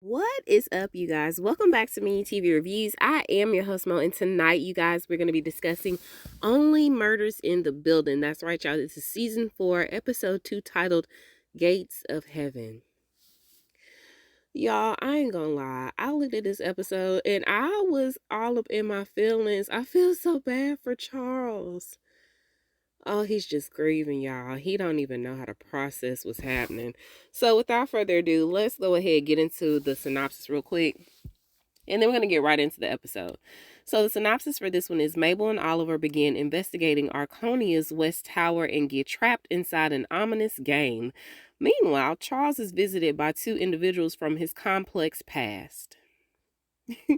What is up, you guys? Welcome back to Me TV Reviews. I am your host, Mo, and tonight, you guys, we're going to be discussing Only Murders in the Building. That's right, y'all. This is season 4, episode 2, titled Gates of Heaven. Y'all, I ain't gonna lie. I looked at this episode and I was all up in my feelings. I feel so bad for Charles. Oh, he's just grieving, y'all. He don't even know how to process what's happening. So without further ado, let's go ahead and get into the synopsis real quick. And then we're going to get right into the episode. So the synopsis for this one is Mabel and Oliver begin investigating Arconia's West Tower and get trapped inside an ominous game. Meanwhile, Charles is visited by two individuals from his complex past. All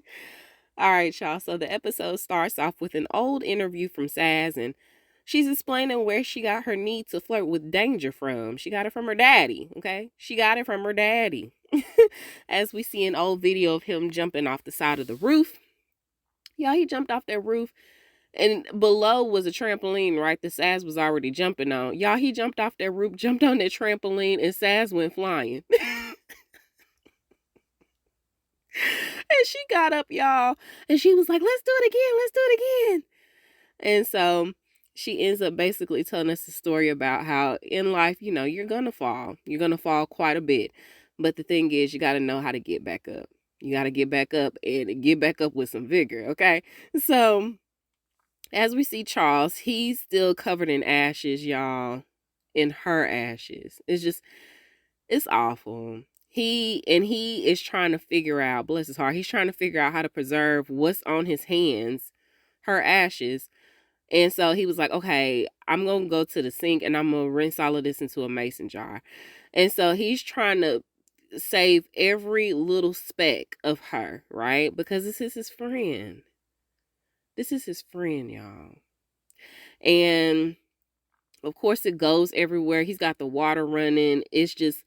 right, y'all. So the episode starts off with an old interview from Saz, and she's explaining where she got her need to flirt with danger from. She got it from her daddy, okay? She got it from her daddy. As we see an old video of him jumping off the side of the roof. Y'all, he jumped off that roof, and below was a trampoline, right? The Saz was already jumping on. Y'all, he jumped off that roof, jumped on that trampoline, and Saz went flying. And she got up, y'all, and she was like, let's do it again, let's do it again. And so she ends up basically telling us a story about how in life, you know, you're going to fall. You're going to fall quite a bit. But the thing is, you got to know how to get back up. You got to get back up and get back up with some vigor, okay? So as we see Charles, he's still covered in ashes, y'all. In her ashes. It's awful. He is trying to figure out, bless his heart, he's trying to figure out how to preserve what's on his hands, her ashes. And so he was like, okay, I'm going to go to the sink and I'm going to rinse all of this into a mason jar. And so he's trying to save every little speck of her, right? Because this is his friend. This is his friend, y'all. And of course it goes everywhere. He's got the water running. It's just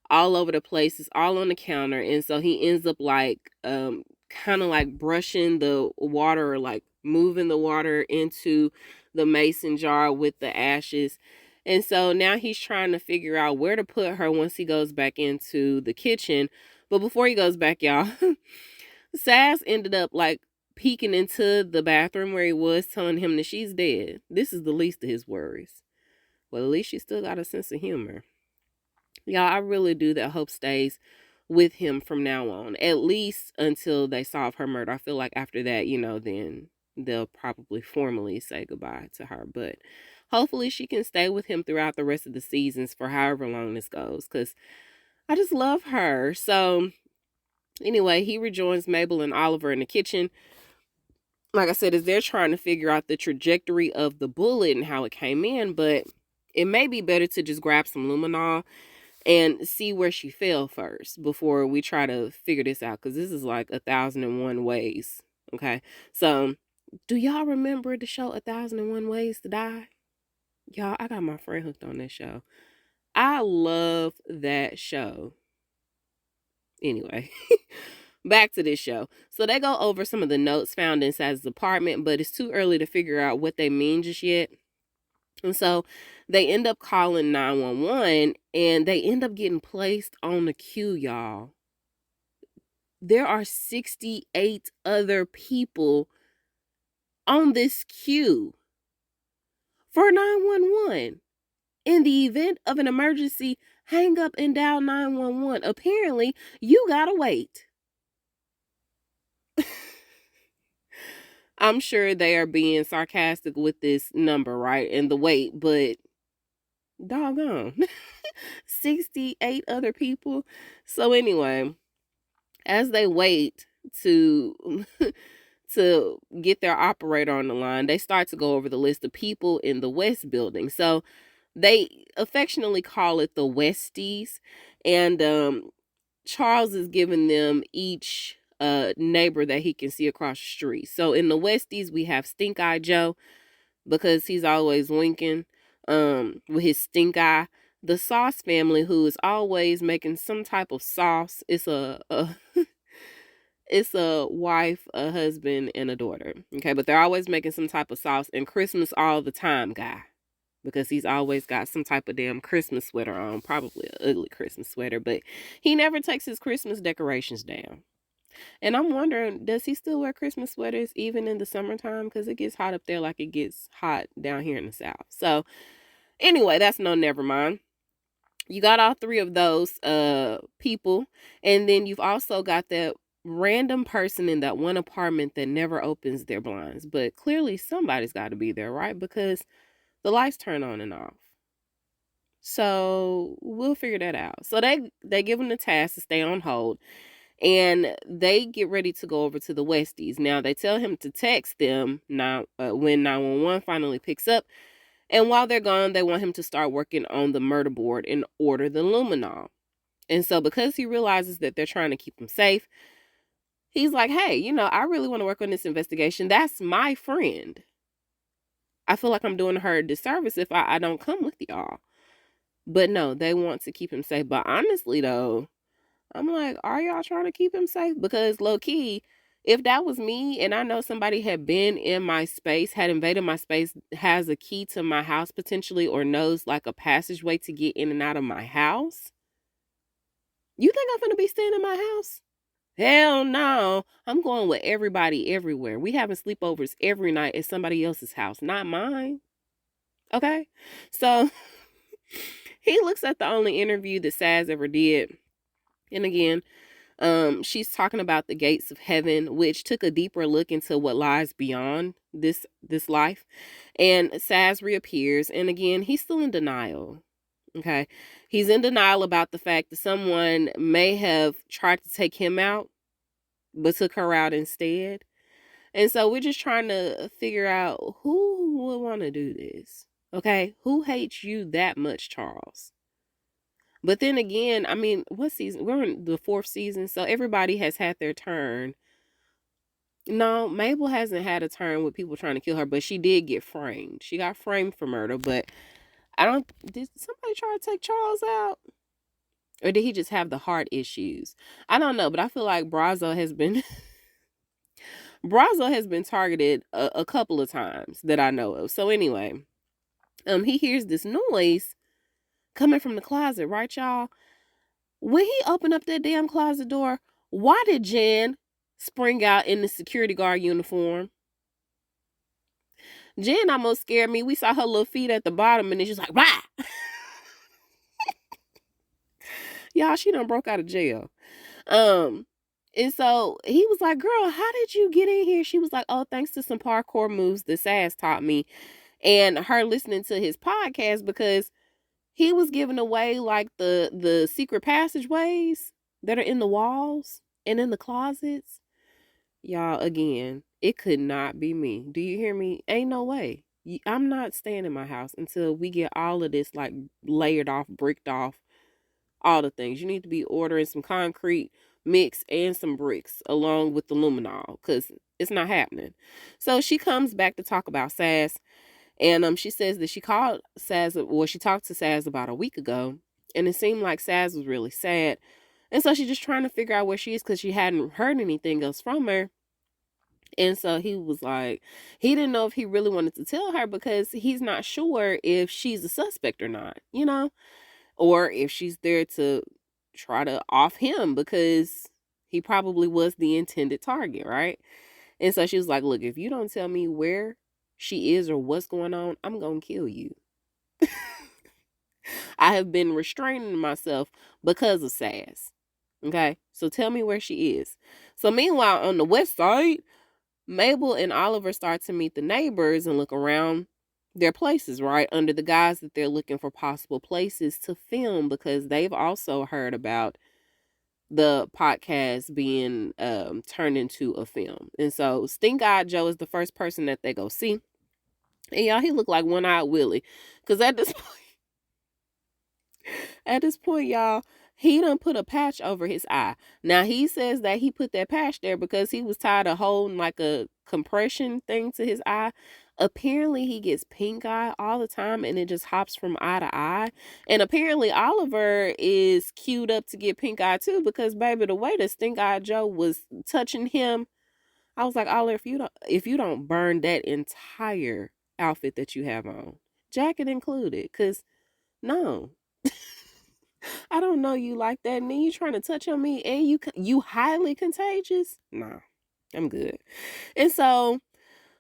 all over the place. It's all on the counter. And so he ends up like kind of like brushing the water, or like moving the water into the mason jar with the ashes. And so now he's trying to figure out where to put her once he goes back into the kitchen. But before he goes back, y'all, Sass ended up like peeking into the bathroom where he was, telling him that she's dead. This is the least of his worries. Well, at least she still got a sense of humor. Y'all, I really do that hope stays with him from now on, at least until they solve her murder. I feel like after that, you know, then they'll probably formally say goodbye to her. But hopefully she can stay with him throughout the rest of the seasons for however long this goes, because I just love her. So anyway, he rejoins Mabel and Oliver in the kitchen. Like I said, as they're trying to figure out the trajectory of the bullet and how it came in, but it may be better to just grab some luminol and see where she fell first before we try to figure this out, because this is like 1,001 ways. Okay, so do y'all remember the show 1,001 Ways to Die? Y'all, I got my friend hooked on that show. I love that show. Anyway, back to this show. So they go over some of the notes found inside his apartment, but it's too early to figure out what they mean just yet. And so they end up calling 911 and they end up getting placed on the queue, y'all. There are 68 other people on this queue for 911. In the event of an emergency, hang up and dial 911. Apparently, you gotta wait. I'm sure they are being sarcastic with this number, right? And the wait, but doggone. 68 other people. So anyway, as they wait to to get their operator on the line, they start to go over the list of people in the West building. So they affectionately call it the Westies, and Charles is giving them each neighbor that he can see across the street. So in the Westies, we have Stink Eye Joe, because he's always winking with his stink eye. The Sauce family, who is always making some type of sauce. It's it's a wife, a husband, and a daughter. Okay, but they're always making some type of sauce. And Christmas all the time guy. because he's always got some type of damn Christmas sweater on, probably an ugly Christmas sweater, but he never takes his Christmas decorations down. And I'm wondering, does he still wear Christmas sweaters even in the summertime? Because it gets hot up there like it gets hot down here in the South. So anyway, that's no never mind. You got all three of those people, and then you've also got that random person in that one apartment that never opens their blinds. But clearly somebody's got to be there, right? Because the lights turn on and off. So we'll figure that out. So they give him the task to stay on hold, and they get ready to go over to the Westies. Now they tell him to text them now when 911 finally picks up. And while they're gone, they want him to start working on the murder board and order the luminol. And so because he realizes that they're trying to keep him safe, he's like, hey, I really want to work on this investigation. That's my friend. I feel like I'm doing her a disservice if I don't come with y'all. But no, they want to keep him safe. But honestly, though, I'm like, are y'all trying to keep him safe? Because low key, if that was me and I know somebody had been in my space, had invaded my space, has a key to my house potentially, or knows like a passageway to get in and out of my house, you think I'm gonna be staying in my house? Hell no. I'm going with everybody everywhere. We having sleepovers every night at somebody else's house, not mine. Okay? So he looks at the only interview that Saz ever did. And again, she's talking about the gates of heaven, which took a deeper look into what lies beyond this life. And Saz reappears, and again, he's still in denial. Okay, he's in denial about the fact that someone may have tried to take him out, but took her out instead. And so we're just trying to figure out who would want to do this. Okay, who hates you that much, Charles? But then again, I mean, what season? We're in the 4th season, so everybody has had their turn. No, Mabel hasn't had a turn with people trying to kill her, but she did get framed. She got framed for murder, but did somebody try to take Charles out? Or did he just have the heart issues? I don't know, but I feel like Brazo has been targeted a couple of times that I know of. So anyway, he hears this noise coming from the closet, right, y'all? When he opened up that damn closet door, why did Jan spring out in the security guard uniform? Jan almost scared me. We saw her little feet at the bottom, and then she's like, "Rah!" Y'all, she done broke out of jail. And so he was like, "Girl, how did you get in here?" She was like, "Oh, thanks to some parkour moves that Saz taught me," and her listening to his podcast, because he was giving away like the secret passageways that are in the walls and in the closets. Y'all, again, it could not be me. Do you hear me? Ain't no way. I'm not staying in my house until we get all of this like layered off, bricked off, all the things. You need to be ordering some concrete mix and some bricks along with the luminol, because it's not happening. So she comes back to talk about Saz. And she says that she called Saz, or she talked to Saz about a week ago, and it seemed like Saz was really sad. And so she's just trying to figure out where she is, because she hadn't heard anything else from her. And so he was like, he didn't know if he really wanted to tell her, because he's not sure if she's a suspect or not, or if she's there to try to off him, because he probably was the intended target, right? And so she was like, look, if you don't tell me where she is or what's going on, I'm gonna kill you. I have been restraining myself because of Saz. Okay, so tell me where she is. So meanwhile, on the west side, Mabel and Oliver start to meet the neighbors and look around their places, right, under the guise that they're looking for possible places to film, because they've also heard about the podcast being turned into a film. And so Stink-Eyed Joe is the first person that they go see. And y'all, he looked like One-Eyed Willie, because at this point, y'all, he done put a patch over his eye. Now, he says that he put that patch there because he was tired of holding like a compression thing to his eye. Apparently, he gets pink eye all the time, and it just hops from eye to eye. And apparently, Oliver is queued up to get pink eye too, because, baby, the way that Stink-Eyed Joe was touching him, I was like, Oliver, if you don't burn that entire outfit that you have on, jacket included. Cause no, I don't know you like that. And then you trying to touch on me and you highly contagious? Nah, I'm good. And so,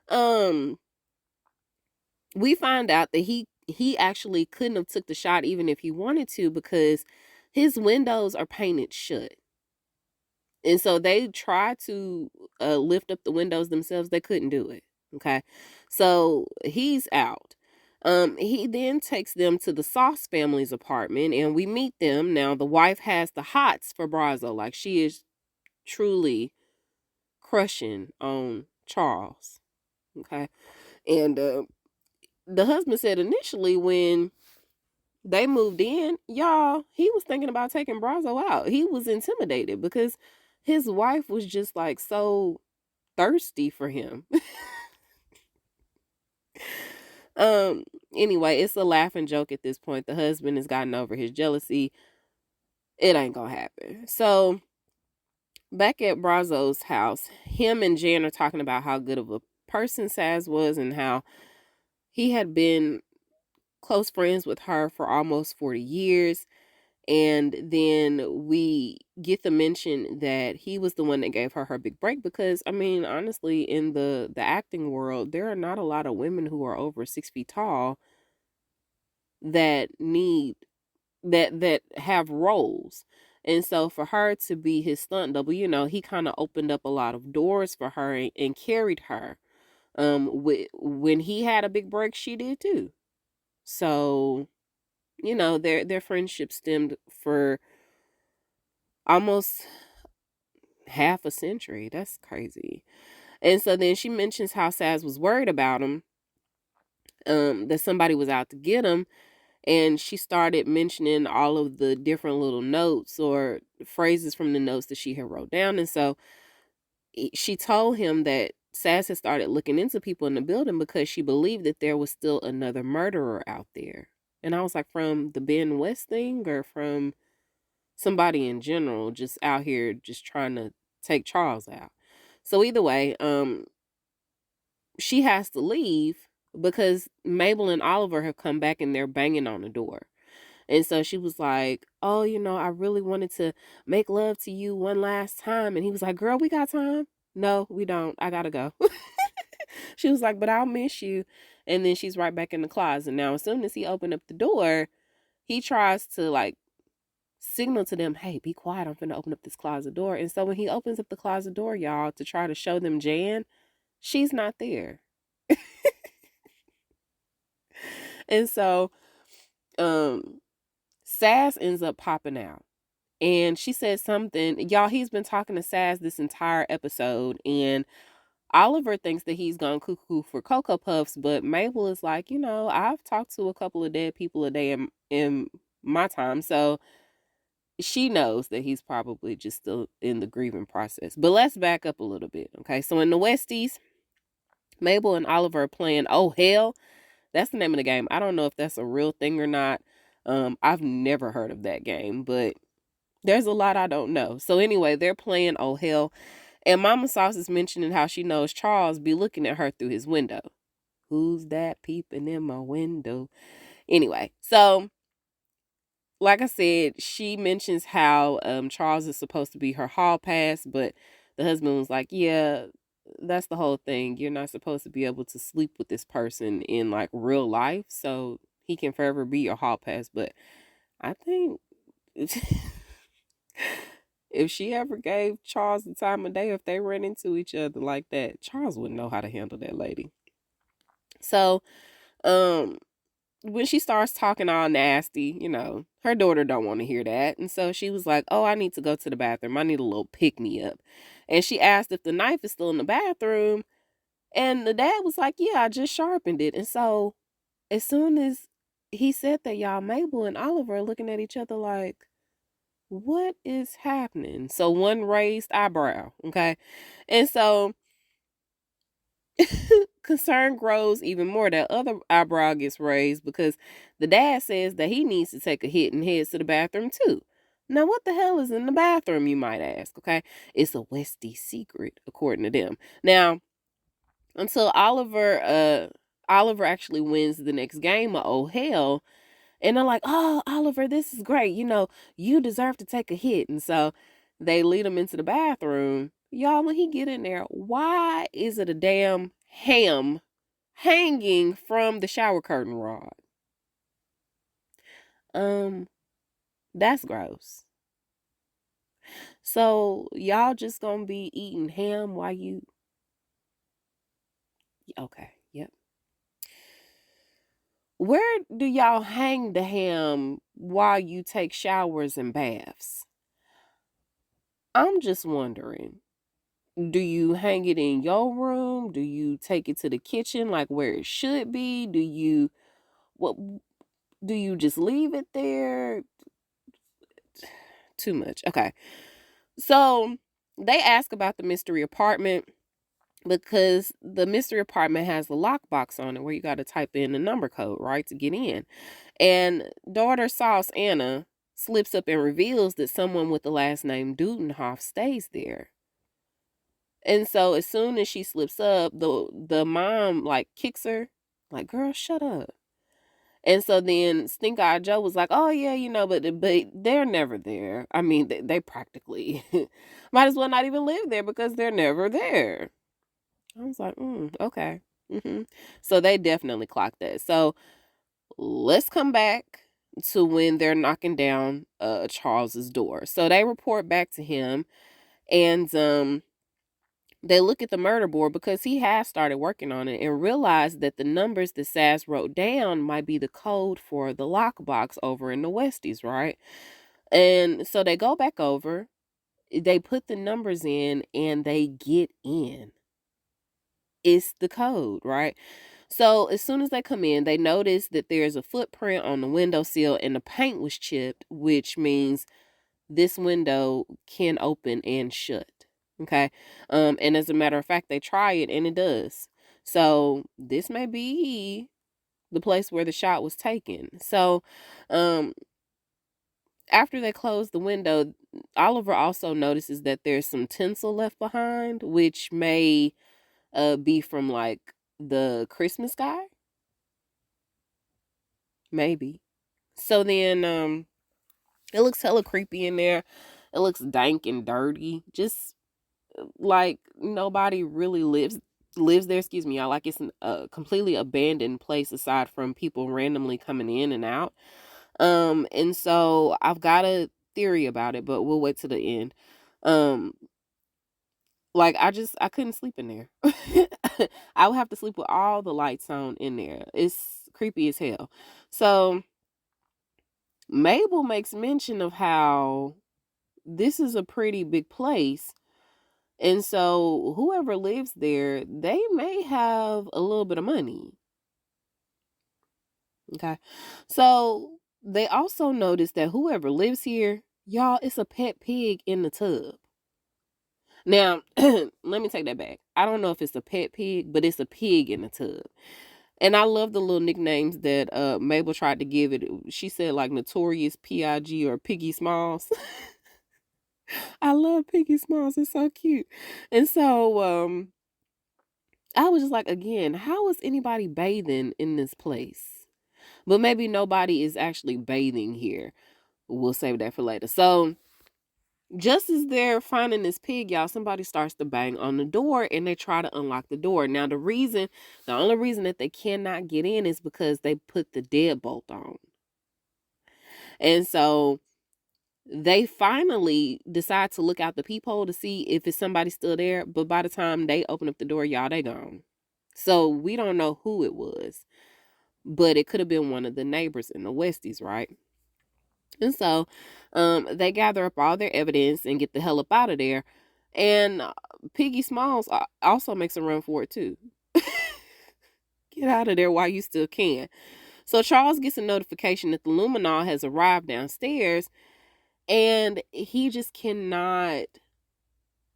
um, we find out that he actually couldn't have took the shot even if he wanted to because his windows are painted shut. And so they tried to lift up the windows themselves. They couldn't do it. Okay. So he's out. He then takes them to the Sauce family's apartment and we meet them. Now, the wife has the hots for Brazo. Like, she is truly crushing on Charles. Okay. And the husband said initially when they moved in, y'all, he was thinking about taking Brazo out. He was intimidated because his wife was just like so thirsty for him. um anyway, it's a laughing joke at this point. The husband has gotten over his jealousy. It ain't gonna happen. So back at Brazo's house, him and Jan are talking about how good of a person Saz was and how he had been close friends with her for almost 40 years. And then we get the mention that he was the one that gave her big break because, I mean, honestly, in the acting world, there are not a lot of women who are over 6 feet tall that need that have roles. And so for her to be his stunt double, he kind of opened up a lot of doors for her and carried her. When he had a big break, she did too. So, their friendship stemmed for almost half a century. That's crazy. And so then she mentions how Saz was worried about him, that somebody was out to get him. And she started mentioning all of the different little notes or phrases from the notes that she had wrote down. And so she told him that Saz had started looking into people in the building because she believed that there was still another murderer out there. And I was like, from the Ben West thing or from somebody in general just out here just trying to take Charles out? So either way, she has to leave because Mabel and Oliver have come back and they're banging on the door. And so she was like, oh, I really wanted to make love to you one last time. And he was like, girl, we got time. No, we don't. I gotta go. She was like, but I'll miss you. And then she's right back in the closet. Now, as soon as he opened up the door, he tries to like signal to them, hey, be quiet. I'm finna open up this closet door. And so when he opens up the closet door, y'all, to try to show them Jan, she's not there. And so Saz ends up popping out. And she said something, y'all, he's been talking to Saz this entire episode. And Oliver thinks that he's gone cuckoo for Cocoa Puffs. But Mabel is like, I've talked to a couple of dead people a day in my time. So she knows that he's probably just still in the grieving process. But let's back up a little bit. Okay. So in the Westies, Mabel and Oliver are playing Oh Hell. That's the name of the game. I don't know if that's a real thing or not. I've never heard of that game, but there's a lot I don't know. So anyway, they're playing Oh Hell. And Mama Sauce is mentioning how she knows Charles be looking at her through his window. Who's that peeping in my window? Anyway, so like I said, she mentions how Charles is supposed to be her hall pass, but the husband was like, yeah, that's the whole thing. You're not supposed to be able to sleep with this person in like real life, so he can forever be your hall pass. But I think if she ever gave Charles the time of day, if they ran into each other like that, Charles wouldn't know how to handle that lady. So, when she starts talking all nasty, her daughter don't want to hear that. And so she was like, oh, I need to go to the bathroom. I need a little pick-me-up. And she asked if the knife is still in the bathroom. And the dad was like, yeah, I just sharpened it. And so as soon as he said that, y'all, Mabel and Oliver are looking at each other like, what is happening? So one raised eyebrow, okay? And so concern grows even more. That other eyebrow gets raised because the dad says that he needs to take a hit and heads to the bathroom too. Now, what the hell is in the bathroom, you might ask, okay? It's a Westie secret, according to them. Now, until Oliver Oliver actually wins the next game of Oh Hell. And they're like, oh, Oliver, this is great. You deserve to take a hit. And so they lead him into the bathroom. Y'all, when he get in there, why is it a damn ham hanging from the shower curtain rod? That's gross. So y'all just gonna be eating ham while you... Okay, yep. Where do y'all hang the ham while you take showers and baths? I'm just wondering. Do you hang it in your room? Do you take it to the kitchen like where it should be? What do you just leave it there? Too much. Okay. So they ask about the mystery apartment because the mystery apartment has a lockbox on it where you got to type in the number code, right, to get in. And daughter Sauce Anna slips up and reveals that someone with the last name Dudenhoff stays there. And so as soon as she slips up, the mom like kicks her, like, girl, shut up. And so then Stink Eye Joe was like, oh yeah, but they're never there. I mean, they practically might as well not even live there because they're never there. I was like, okay. So they definitely clocked that. So let's come back to when they're knocking down Charles's door. So they report back to him, and they look at the murder board because he has started working on it and realized that the numbers that Sass wrote down might be the code for the lockbox over in the Westies, right? And so they go back over, they put the numbers in, and they get in. It's the code, right? So as soon as they come in, they notice that there's a footprint on the windowsill and the paint was chipped, which means this window can open and shut. Okay. And as a matter of fact, they try it and it does. So this may be the place where the shot was taken. So after they close the window, Oliver also notices that there's some tinsel left behind, which may be from like the Christmas sky. Maybe. So then it looks hella creepy in there. It looks dank and dirty. Just like nobody really lives there, excuse me, y'all. Like it's a completely abandoned place aside from people randomly coming in and out. And so I've got a theory about it, but we'll wait till the end. Like I couldn't sleep in there. I would have to sleep with all the lights on in there. It's creepy as hell. So Mabel makes mention of how this is a pretty big place. And so whoever lives there, they may have a little bit of money. Okay. So they also notice that whoever lives here, y'all, it's a pet pig in the tub. Now, let me take that back. I don't know if it's a pet pig, but it's a pig in the tub. And I love the little nicknames that Mabel tried to give it. She said like Notorious P.I.G. or Piggy Smalls. I love Piggy Smalls. It's so cute. And so I was just like, again, how is anybody bathing in this place? But maybe nobody is actually bathing here. We'll save that for later. So just as they're finding this pig, y'all, somebody starts to bang on the door and they try to unlock the door. Now, the only reason that they cannot get in is because they put the deadbolt on. And so they finally decide to look out the peephole to see if it's somebody still there. But by the time they open up the door, y'all, they gone. So we don't know who it was, but it could have been one of the neighbors in the Westies, right? And so they gather up all their evidence and get the hell up out of there. And Piggy Smalls also makes a run for it too. Get out of there while you still can. So Charles gets a notification that the Luminol has arrived downstairs, and he just cannot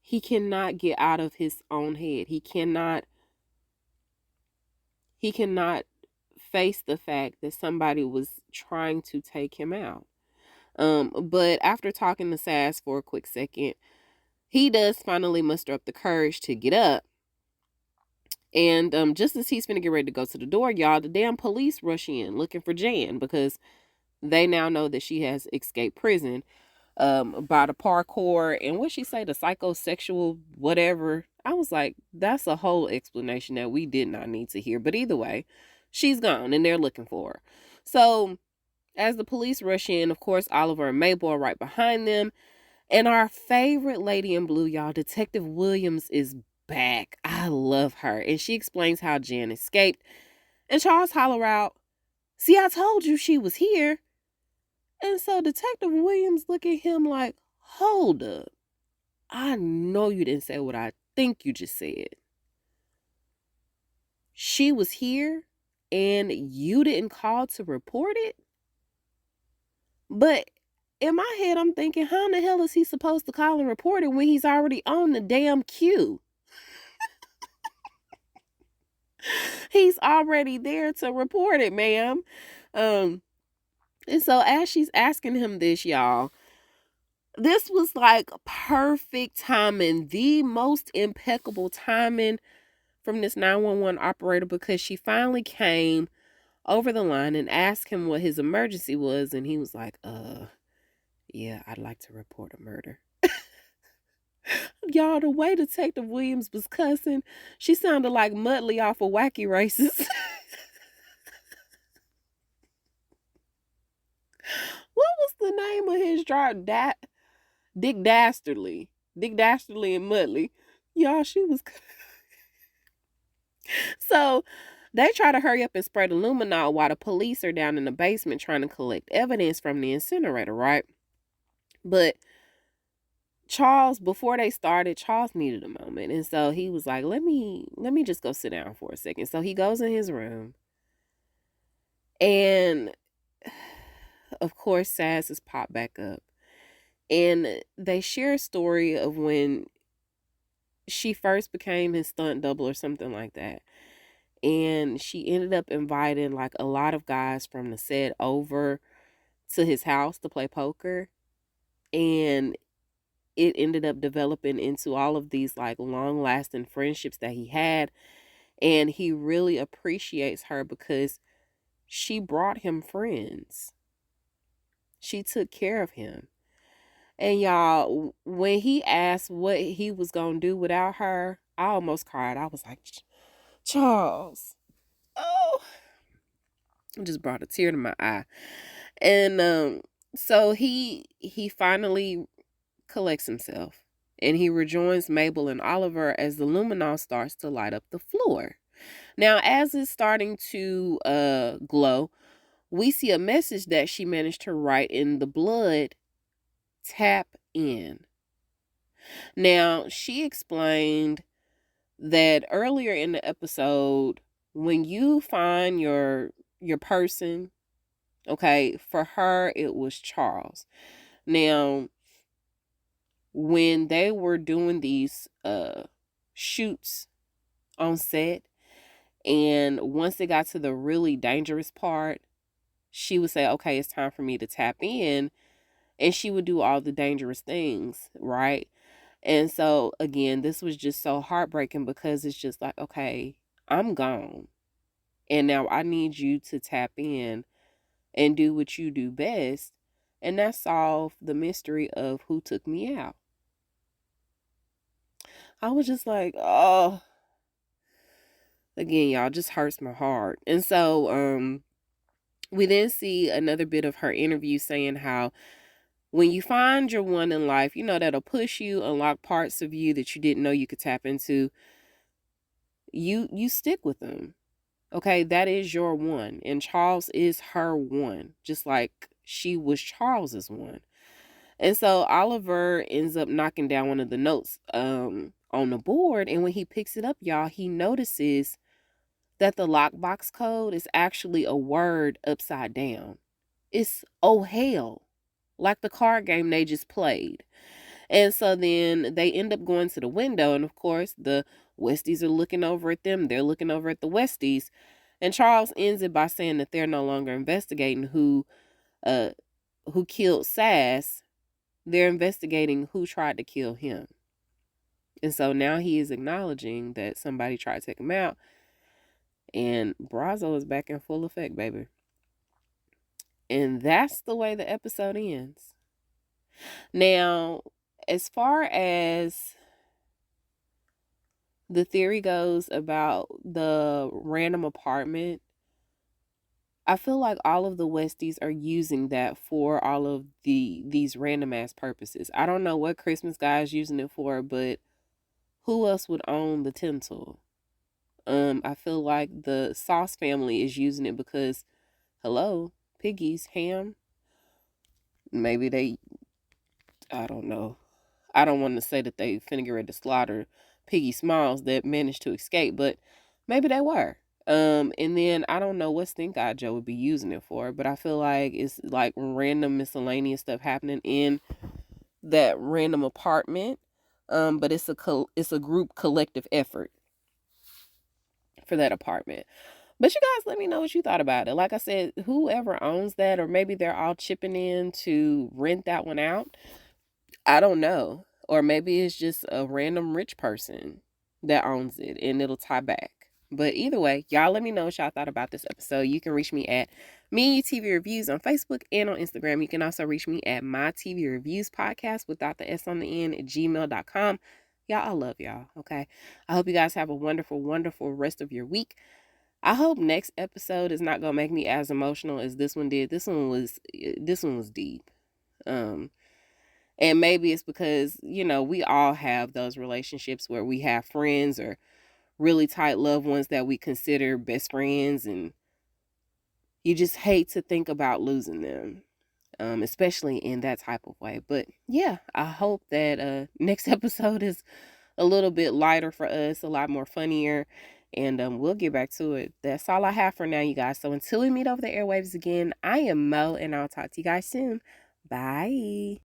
get out of his own head. He cannot face the fact that somebody was trying to take him out. But after talking to Sass for a quick second, he does finally muster up the courage to get up. And just as he's finna get ready to go to the door, y'all, the damn police rush in looking for Jan because they now know that she has escaped prison by the parkour and what she say, the psychosexual whatever. I was like, that's a whole explanation that we did not need to hear. But either way, she's gone and they're looking for her. So as the police rush in, of course, Oliver and Mabel are right behind them. And our favorite lady in blue, y'all, Detective Williams, is back. I love her. And she explains how Jan escaped. And Charles holler out, "See, I told you she was here." And so Detective Williams look at him like, "Hold up. I know you didn't say what I think you just said. She was here and you didn't call to report it?" But in my head, I'm thinking, how in the hell is he supposed to call and report it when he's already on the damn queue? He's already there to report it, ma'am. And so as she's asking him this, y'all, this was like perfect timing, the most impeccable timing from this 911 operator, because she finally came over the line and asked him what his emergency was. And he was like, yeah, I'd like to report a murder. Y'all, the way Detective Williams was cussing, she sounded like Mudley off of Wacky Races. What was the name of his drive? Dick Dastardly. Dick Dastardly and Mudley. Y'all, she was. So they try to hurry up and spray the luminol while the police are down in the basement trying to collect evidence from the incinerator, right? But Charles, before they started, Charles needed a moment. And so he was like, let me just go sit down for a second. So he goes in his room. And of course, Sass has popped back up. And they share a story of when she first became his stunt double or something like that. And she ended up inviting like a lot of guys from the set over to his house to play poker. And it ended up developing into all of these like long lasting friendships that he had. And he really appreciates her because she brought him friends. She took care of him. And y'all, when he asked what he was going to do without her, I almost cried. I was like, Charles. Oh, it just brought a tear to my eye. And so he finally collects himself and he rejoins Mabel and Oliver as the luminol starts to light up the floor. Now, as it's starting to glow, we see a message that she managed to write in the blood: tap in. Now, she explained that earlier in the episode, when you find your person, okay, for her it was Charles. Now, when they were doing these shoots on set, and once it got to the really dangerous part, she would say, okay, it's time for me to tap in, and she would do all the dangerous things, right? And so again, this was just so heartbreaking because it's just like, okay, I'm gone, and now I need you to tap in and do what you do best, and that's solve the mystery of who took me out. I was just like, oh, again, y'all, just hurts my heart. And so we then see another bit of her interview saying how when you find your one in life, you know, that'll push you, unlock parts of you that you didn't know you could tap into, you stick with them. Okay, that is your one. And Charles is her one, just like she was Charles's one. And so Oliver ends up knocking down one of the notes on the board. And when he picks it up, y'all, he notices that the lockbox code is actually a word upside down. It's oh hell, like the card game they just played. And so then they end up going to the window, and of course the Westies are looking over at them. They're looking over at the Westies. And Charles ends it by saying that they're no longer investigating who killed Sass. They're investigating who tried to kill him. And so now he is acknowledging that somebody tried to take him out. And Brazo is back in full effect, baby. And that's the way the episode ends. Now, as far as the theory goes about the random apartment, I feel like all of the Westies are using that for all of these random ass purposes. I don't know what Christmas guy is using it for, but who else would own the tinsel? I feel like the Sauce family is using it because, hello, piggies, ham. Maybe they, I don't know. I don't want to say that they finna get ready to slaughter Piggy Smalls that managed to escape, but maybe they were. And then I don't know what Stink Eye Joe would be using it for, but I feel like it's like random miscellaneous stuff happening in that random apartment. But it's a group collective effort for that apartment. But you guys, let me know what you thought about it. Like I said, whoever owns that, or maybe they're all chipping in to rent that one out. I don't know. Or maybe it's just a random rich person that owns it and it'll tie back. But either way, y'all let me know what y'all thought about this episode. You can reach me at Me TV Reviews on Facebook and on Instagram. You can also reach me at My TV Reviews Podcast without the S on the end at gmail.com. Y'all, I love y'all. Okay. I hope you guys have a wonderful, wonderful rest of your week. I hope next episode is not gonna make me as emotional as this one did. This one was deep. And maybe it's because, we all have those relationships where we have friends or really tight loved ones that we consider best friends, and you just hate to think about losing them, especially in that type of way. But yeah, I hope that next episode is a little bit lighter for us, a lot more funnier, and we'll get back to it. That's all I have for now, you guys. So until we meet over the airwaves again, I am Mo, and I'll talk to you guys soon. Bye.